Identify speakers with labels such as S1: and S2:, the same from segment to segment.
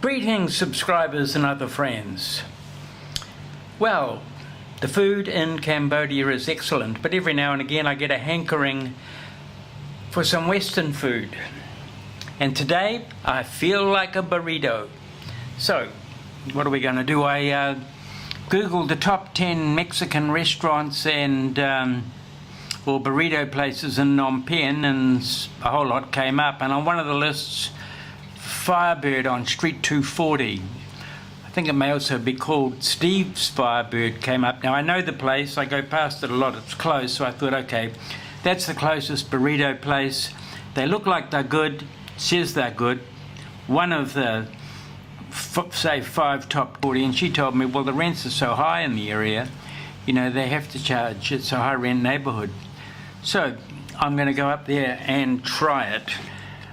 S1: Greetings, subscribers and other friends. Well, the food in Cambodia is excellent, but every now and again I get a hankering for some Western food. And today I feel like a burrito. So, what are we going to do? I Googled the top 10 Mexican restaurants and or burrito places in Phnom Penh, and a whole lot came up. And on one of the lists, Freebird on Street 240. I think it may also be called Steve's Freebird came up. Now I know the place, I go past it a lot, it's close, so I thought, okay, that's the closest burrito place. They look like they're good, says they're good. One of the, say, 5 top 40, and she told me, well, the rents are so high in the area, you know, they have to charge, it's a high rent neighborhood. So I'm going to go up there and try it.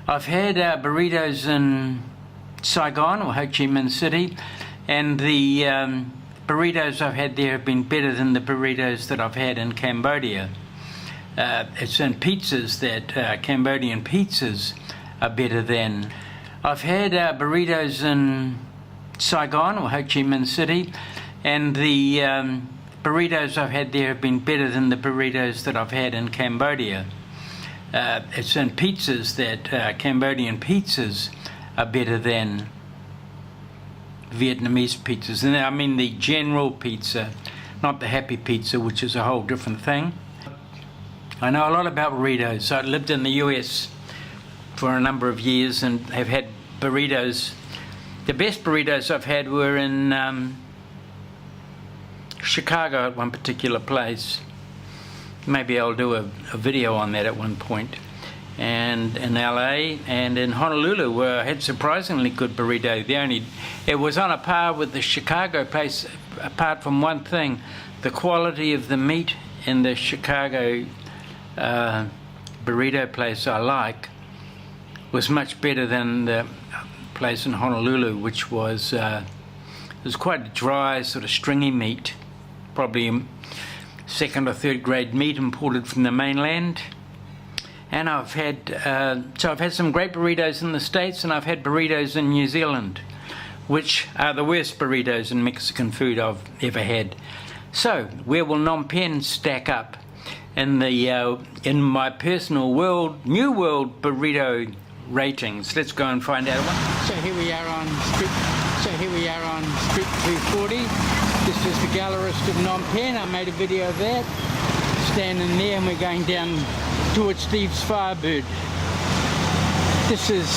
S1: I've had burritos in Saigon or Ho Chi Minh City, and the burritos I've had there have been better than the burritos that I've had in Cambodia. It's in pizzas that Cambodian pizzas are better than. I've had burritos in Saigon or Ho Chi Minh City, and the burritos I've had there have been better than the burritos that I've had in Cambodia. It's in pizzas that Cambodian pizzas are better than Vietnamese pizzas. And I mean the general pizza, not the happy pizza, which is a whole different thing. I know a lot about burritos. I lived in the US for a number of years and have had burritos. The best burritos I've had were in Chicago at one particular place. Maybe I'll do a video on that at one point. And in LA and in Honolulu, where I had surprisingly good burrito. It was on a par with the Chicago place, apart from one thing: the quality of the meat in the Chicago burrito place I like was much better than the place in Honolulu, which was quite a dry, sort of stringy meat, probably second or third grade meat imported from the mainland. And I've had some great burritos in the States, and I've had burritos in New Zealand, which are the worst burritos in Mexican food I've ever had. So where will Phnom Penh stack up in the in my personal new world burrito ratings? Let's go and find out. So here we are on Street 240. This is the gallerist of Phnom Penh. I made a video of that, standing there, and we're going down towards Steve's Freebird. This is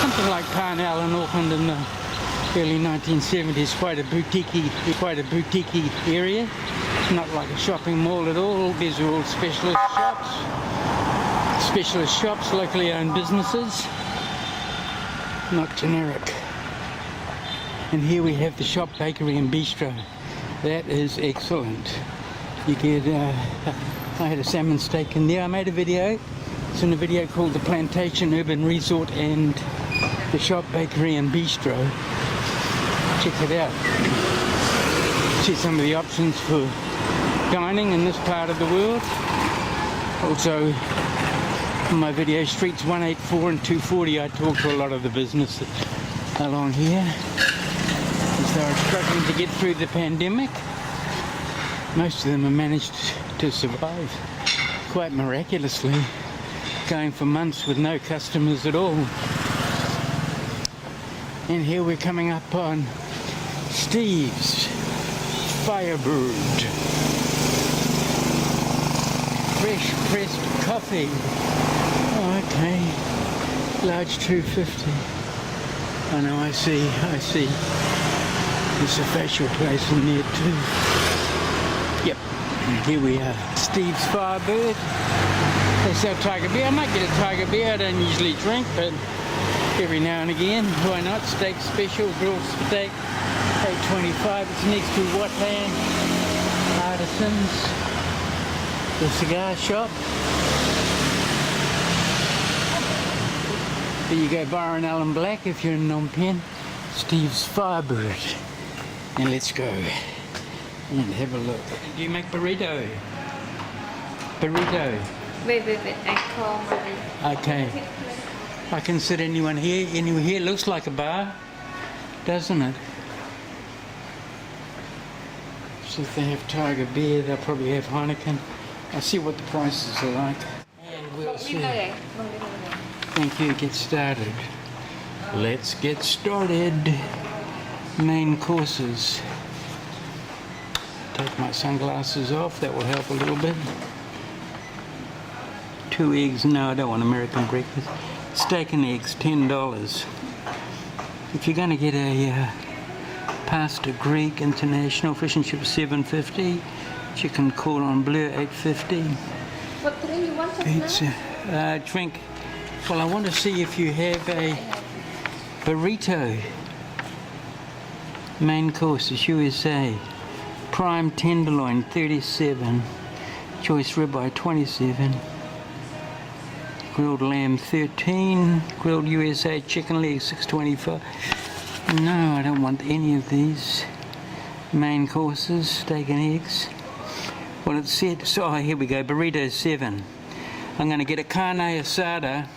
S1: something like Parnell in Auckland in the early 1970s, quite a boutique area. Not like a shopping mall at all. These are all specialist shops, locally owned businesses, not generic. And here we have the shop, bakery and bistro. That is excellent. You get, I had a salmon steak in there. I made a video. It's in a video called The Plantation Urban Resort and the Shop, Bakery and Bistro. Check it out. See some of the options for dining in this part of the world. Also, in my video Streets 184 and 240, I talk to a lot of the businesses along here. They are struggling to get through the pandemic. Most of them have managed to survive quite miraculously, going for months with no customers at all. And here we're coming up on Steve's Freebird. Fresh pressed coffee. Oh, okay. Large 250. Oh no, I see. There's a facial place in there too. Yep, and here we are. Steve's Freebird. They sell tiger beer. I might get a tiger beer. I don't usually drink, but every now and again, why not? Steak special, grilled steak, $8.25. It's next to Whatland Artisans, the cigar shop. There you go, Byron Allen Black if you're in Phnom Penh. Steve's Freebird. And let's go and have a look. Do you make burrito?
S2: Wait, I call my...
S1: Okay. I can sit anyone here. Anyone here looks like a bar. doesn't it? So if they have Tiger Beer, they'll probably have Heineken. I'll see what the prices are like. And we'll see. Thank you. Get started. Let's get started. Main courses. Take my sunglasses off. That will help a little bit. 2 eggs. No, I don't want American breakfast. Steak and eggs, $10. If you're going to get a pasta Greek international fish and chips, $7.50. Chicken cordon bleu, $8.50.
S2: What drink you want?
S1: Pizza. Drink. Well, I want to see if you have a burrito. Main course is USA. Prime tenderloin, $37. Choice ribeye, $27. Grilled lamb, $13. Grilled USA chicken leg, $6.25. No, I don't want any of these. Main courses, steak and eggs. Well, it said, so here we go, burrito, $7. I'm going to get a carne asada.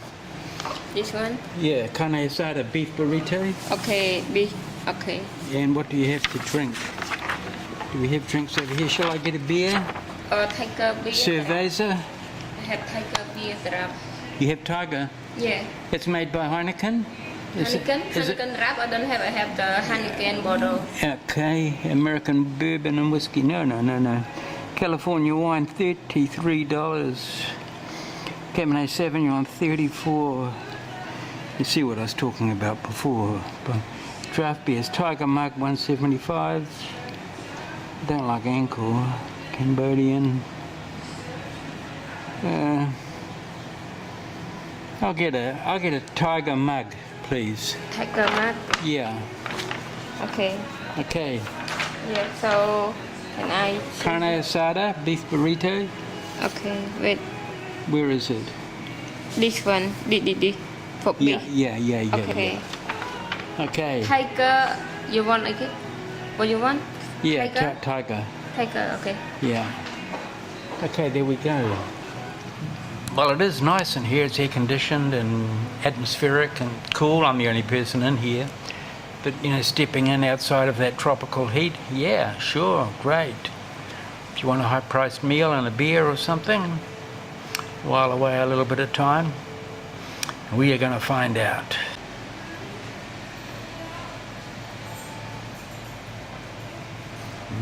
S2: This one?
S1: Yeah, carne asada beef burrito.
S2: Okay, beef. Okay.
S1: And what do you have to drink? Do we have drinks over here? Shall I get a beer?
S2: Tiger beer.
S1: Cerveza?
S2: I have Tiger beer drop.
S1: You have Tiger?
S2: Yeah.
S1: It's made by Heineken?
S2: Heineken wrap. I don't have. I have the Heineken bottle.
S1: Okay, American bourbon and whiskey. No. California wine, $33. Cabernet Sauvignon, $34. You see what I was talking about before. But draft beers, Tiger Mug, $1.75. Don't like Angkor. Cambodian. I'll get a Tiger Mug, please.
S2: Tiger mug.
S1: Yeah.
S2: Okay.
S1: Okay.
S2: Yeah. So can I?
S1: Carne asada, beef burrito.
S2: Okay. Wait.
S1: Where is it?
S2: This one. This. For
S1: Yeah.
S2: beef. Okay.
S1: Okay.
S2: Tiger. You want it? What you want?
S1: Yeah,
S2: Tiger.
S1: Tiger.
S2: Okay.
S1: Yeah. Okay, there we go. Well, it is nice in here. It's air conditioned and atmospheric and cool. I'm the only person in here. But, stepping in outside of that tropical heat, yeah, sure, great. If you want a high-priced meal and a beer or something, while away a little bit of time, we are going to find out.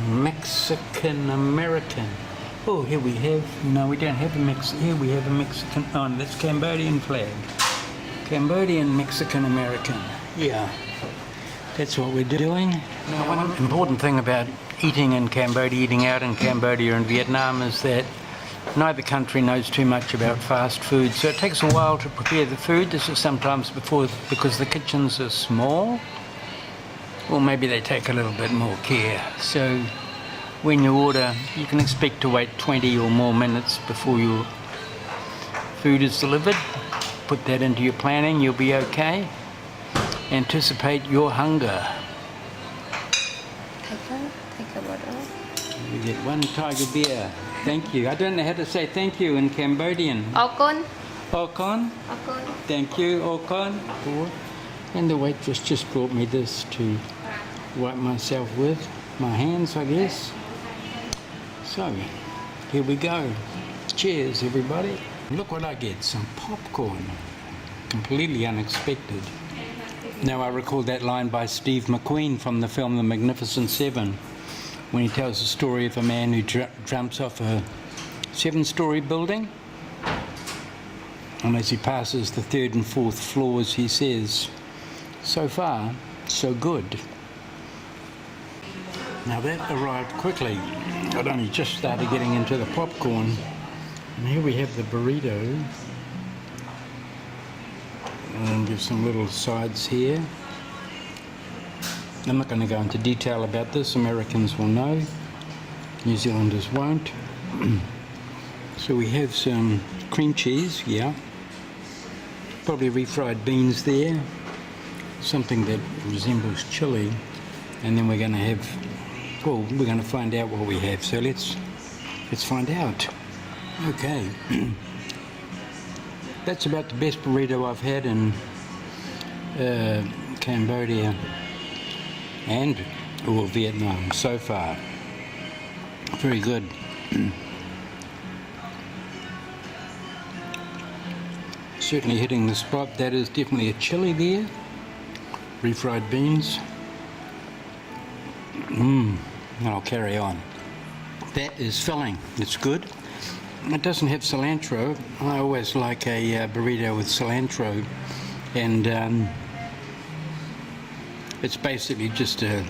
S1: Mexican American. Oh, here we have. No, we don't have a Here we have a Mexican. Oh, that's Cambodian flag. Cambodian Mexican American. Yeah, that's what we're doing. Now, one important thing about eating in Cambodia, eating out in Cambodia and Vietnam, is that neither country knows too much about fast food, so it takes a while to prepare the food. This is sometimes because the kitchens are small, or maybe they take a little bit more care. So when you order, you can expect to wait 20 or more minutes before your food is delivered. Put that into your planning, you'll be okay. Anticipate your hunger.
S2: Tiger bottle.
S1: You get one Tiger beer. Thank you. I don't know how to say thank you in Cambodian.
S2: Okon.
S1: Okon.
S2: Okon.
S1: Thank you, Okon. And the waitress just brought me this to wipe myself with. My hands, I guess. So, here we go. Cheers, everybody. Look what I get, some popcorn. Completely unexpected. Now, I recall that line by Steve McQueen from the film The Magnificent Seven, when he tells the story of a man who jumps off a 7-story building. And as he passes the 3rd and 4th floors, he says, "So far, so good." Now that arrived quickly. I'd only just started getting into the popcorn. And here we have the burrito. And there's some little sides here. I'm not going to go into detail about this. Americans will know. New Zealanders won't. So we have some cream cheese, yeah. Probably refried beans there. Something that resembles chili. And then we're going to have, well, we're going to find out what we have. So let's find out. Okay. That's about the best burrito I've had in Cambodia. and or Vietnam so far. Very good. Certainly hitting the spot. That is definitely a chili there. Refried beans. And I'll carry on. That is filling. It's good. It doesn't have cilantro. I always like a burrito with cilantro, and it's basically just a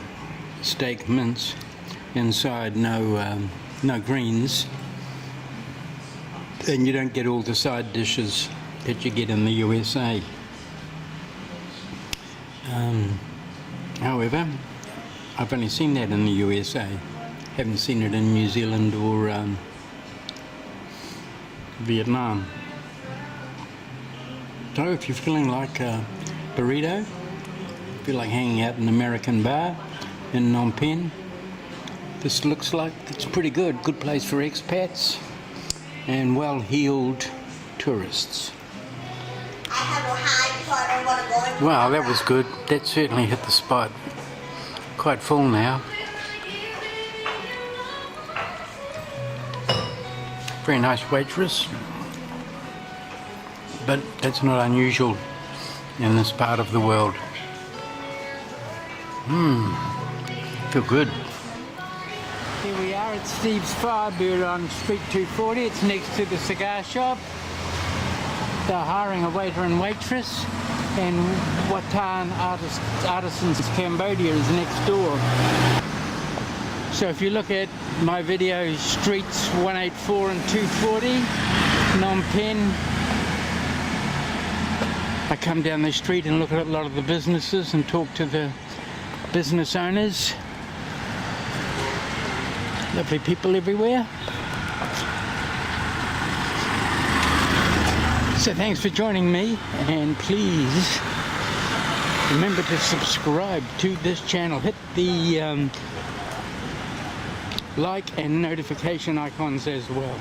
S1: steak mince inside, no greens, and you don't get all the side dishes that you get in the USA. However, I've only seen that in the USA. Haven't seen it in New Zealand or Vietnam. So if you're feeling like a burrito, feel like hanging out in an American bar in Phnom Penh, this looks like it's pretty good. Good place for expats and well-heeled tourists. Wow, that was good. That certainly hit the spot. Quite full now. Very nice waitress, but that's not unusual in this part of the world. Feel good. Here we are at Steve's Freebird on Street 240. It's next to the cigar shop. They're hiring a waiter and waitress, and Watan Artisans Cambodia is next door. So if you look at my video, streets 184 and 240, Phnom Penh, I come down the street and look at a lot of the businesses and talk to the business owners. Lovely people everywhere. So thanks for joining me, and please remember to subscribe to this channel. Hit the like and notification icons as well.